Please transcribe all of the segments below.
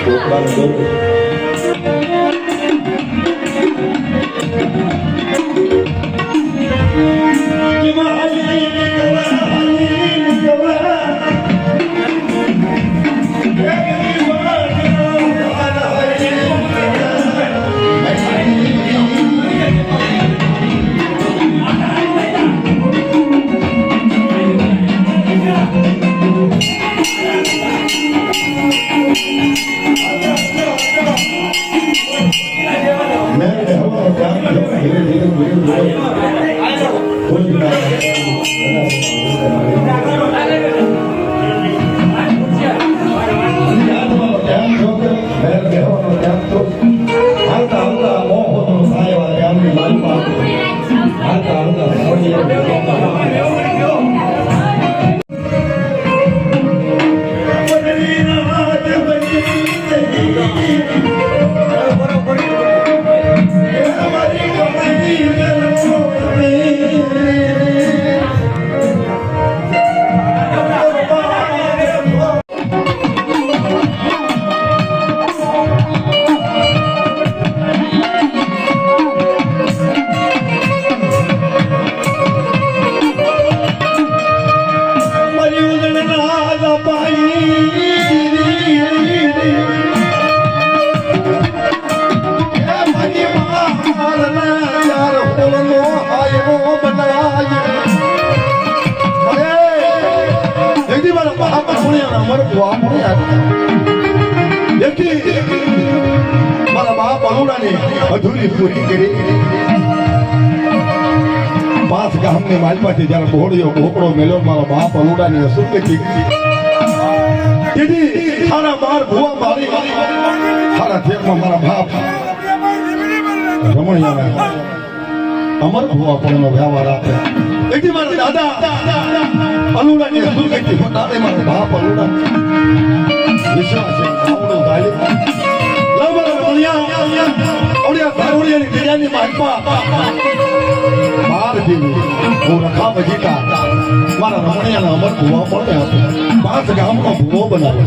ઢોકળાનું દૂધ અધૂરી પૂરી કરી 5 ગામની માલમાંથી જયારે ઘોડીઓ ઢોકળો મેલ્યો મારો બાપ અલુડાની અસુર કે દીદી સારા બાર ભુવા મારી સારા થેકમાં મારા બાપ રમણીયા અમર ભુવા પણ વ્યવહાર આપે એથી મારા દાદા અલુડાની અસુર કે દાદે મારો બાપ અલુડા વિશ્વાસ છે આવડો ગાલી ઓડિયા ભારોડિયાની બિરયાની માલપા બાર દીવી હું રખા બજીતા મારા રમણીયાના અમર ભુવા પડે 5 ગામનો ભુવો બનાવે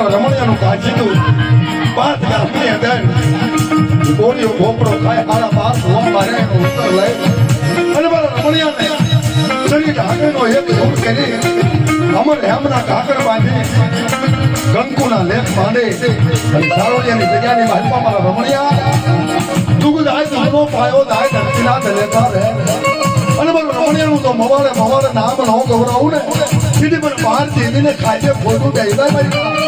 રમણીયાનું કાચીતું 5 ગામની અંદર ગોળીઓ ભોપડો ખાય હારા 5 લોમ મારે ઉત્તર લઈ અને મારા રમણીયાને શરીર ઢાંકીનો એક ધૂળ કરી અમર હેમના કાકર બાંધી કંકુના લેપ માંડે અને સારોડિયાની જગ્યાની બાજુમાં મારા રમણીયા તું જાય ધર્મો પાયો જાય ધરતીના લેતા રહે અને મારું રમણીયાનું તો મવાડે નામ ન ગૌરવું ને સીધી પણ 5 દીદીને ખાઈને ખોટું દઈ જાય મારી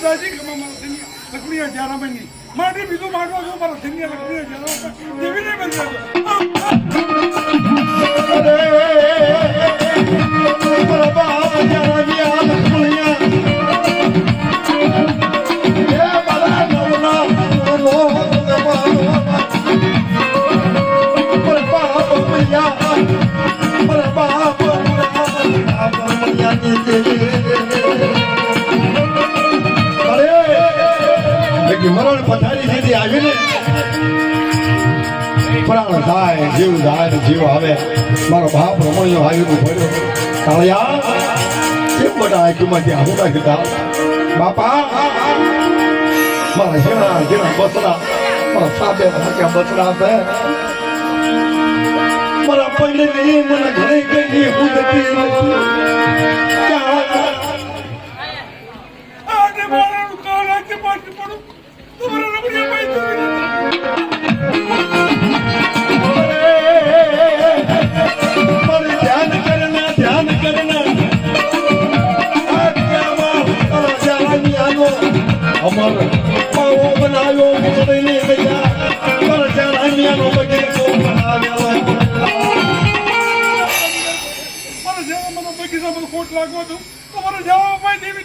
દાદી ખમા મારા ધનિયા લકડીયા જારા બની માટી બીજું માટવા જો મારા ધનિયા લકડીયા જારા દેવી ને બન જાજો મારા બાપ જારા ગયા લકડીયા એ મારા નવના નો મારા બાપ મૈયા મારા બાપ મૈયા મરણ પથારી સુધી આવીને પ્રાણ જાય જીવ આવે મારો બાપ રમણીયો આવ્યું પડ્યો કાળિયા કેમ બધા આંખીમાંથી આહુડા કીધા બાપા મારા ઝીણા બસરા મારા સાબે બસરા છે મારા પંડની મને ઘણી કઈ હું નથી અમર પાવો બનાવ્યો મુંબઈને ગયા પર જાણ્યાનો બગીચો બનાવ્યો મારા જેવા મને બગીચામાં ખોટ લાગવો તો તમારે જવા ભાઈ દેવી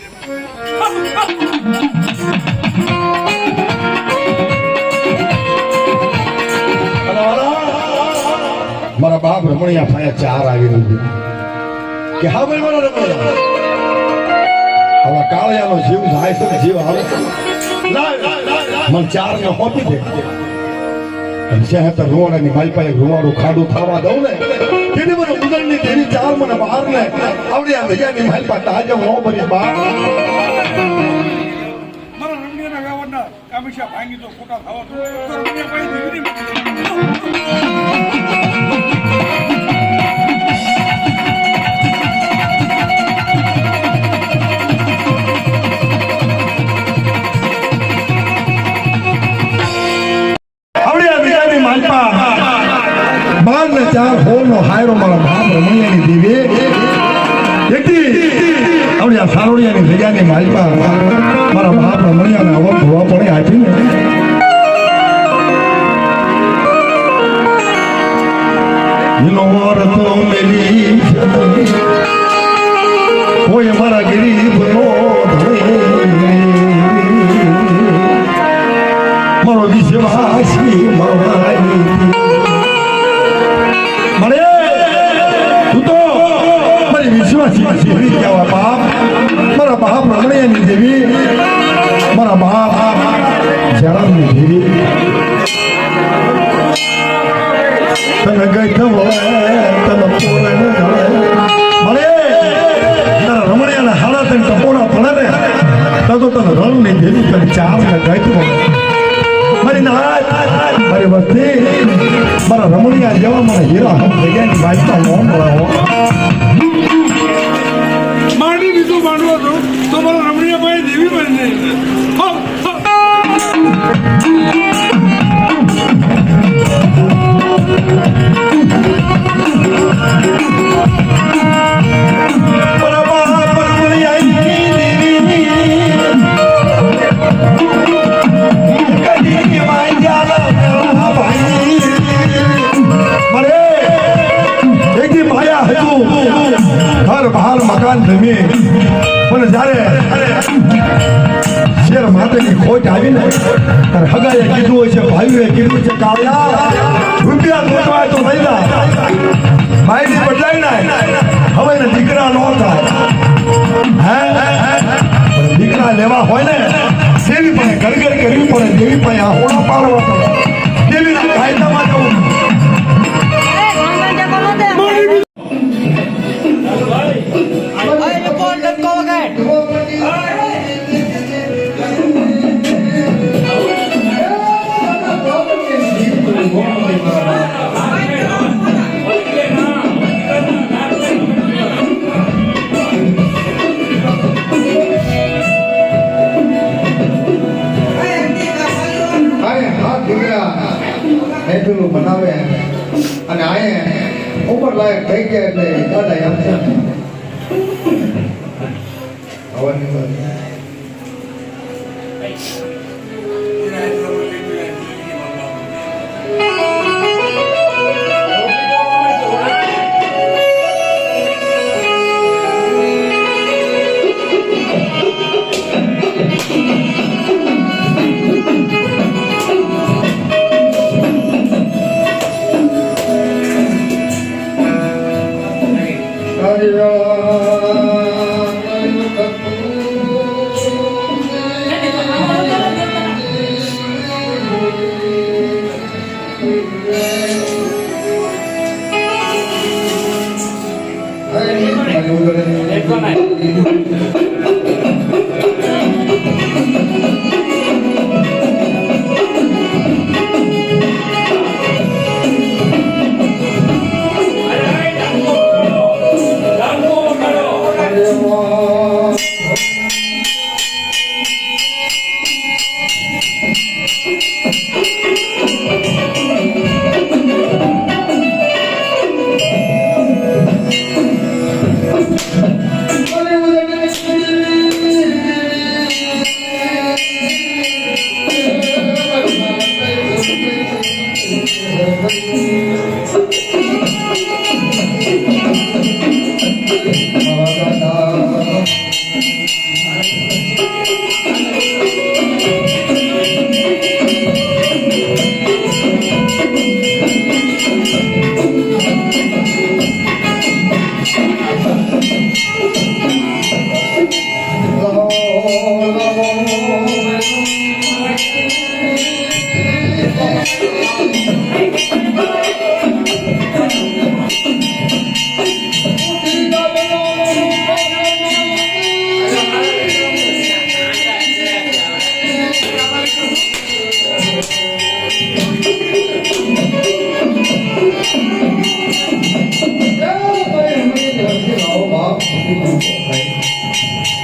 રમણીયા ફાયા ચાર આવી રહી છે કે હા ભાઈ મારો રમણીયા હવે કાળિયાનો જીવ જાય છે ને જીવ આવે મને ચાર ને હોતી દે જ્યાં તો રોડાની મારી પાસે રૂવાડું ખાડું થવા દઉં ને તેથી મને ઉદળની તેરી ચાર મને બહાર ને આવડી આ ભૈયાની મારી પાસે આજે હું બની બહાર મારા રમણીયાના ગાવાના કામેશા ભાંગી તો ખોટા થવા તો રમણીયા ભાઈ દીકરી બાર ને ચાર હોલ નો હાયરો મારા બાપ રમણીયાની દીવે એકટી આવડી આ સારોડિયાની જગ્યાની માલપા મારા બાપ રમણીયાને અવર ધોવા પડે આપી ને એનો રતો મેલી કોઈ મારા ગરીબ નો મારો વિશ્વાસી મારી મને તું તો મારી વિશ્વાસી દેવી કહેવા બાપ મારા બાપ રમણીયાની દેવી મારા બાપ જળાની દેવી તને ગઈ તને પોરે મને તારા રમણીયાના હાડા તને ટપોડા પડે ને તો તને રણની દેવી તને ચાર ને ગઈ મારી નાથ મારી વસ્તી મારા રમણીયા જેવા મારા હીરા હમ જગ્યાની વાંચતા મોન બોલાવો માંડી દીધું માંડવો તો મારા રમણીયા ભાઈ દેવી બની મકાન જમી પણ જ્યારે શેર માતાની ખોટ આવી ને ત્યારે હગાએ કીધું હોય છે ભાઈઓએ કીધું છે કાળિયા રૂપિયા ગોતવાય તો લઈ જા ભાઈની બદલાઈ ના હવે ને દીકરા ન થાય હે દીકરા લેવા હોય ને દેવી પાસે ગરગર કરવી પડે દેવી પાસે આહોણા પાડવા પડે દેવીના કાયદામાં જવું બનાવે અને આયે ઉપર લાયક થઈ ગયા એટલે દાદા આપશે હવાની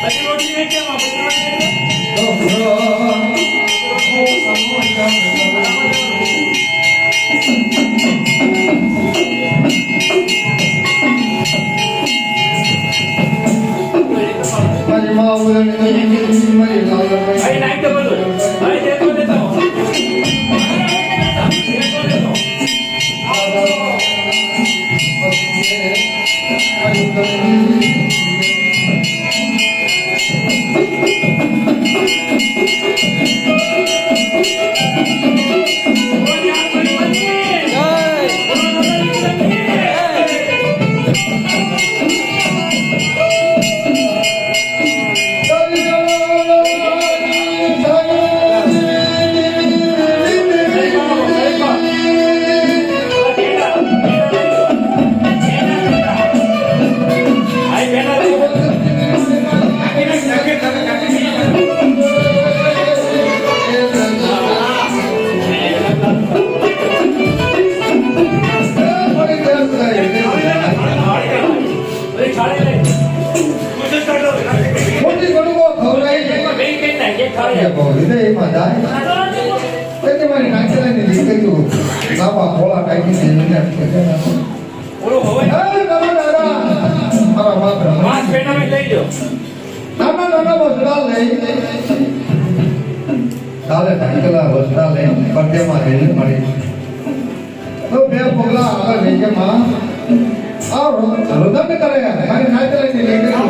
બધી રોટલી નહીં કેમ બધી રોટલી નહીં અહીં નાખી દો બધું અહીં દેતો દેતો કાલે ઢાંકેલા વસડા લઈને પડદેમાં રેલી મળી તો બે પગલા આગળ લઈ ગયા માં આ રુદન કરે મારી નાચે લઈને લઈ ગયો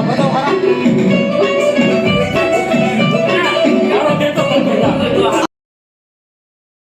બધા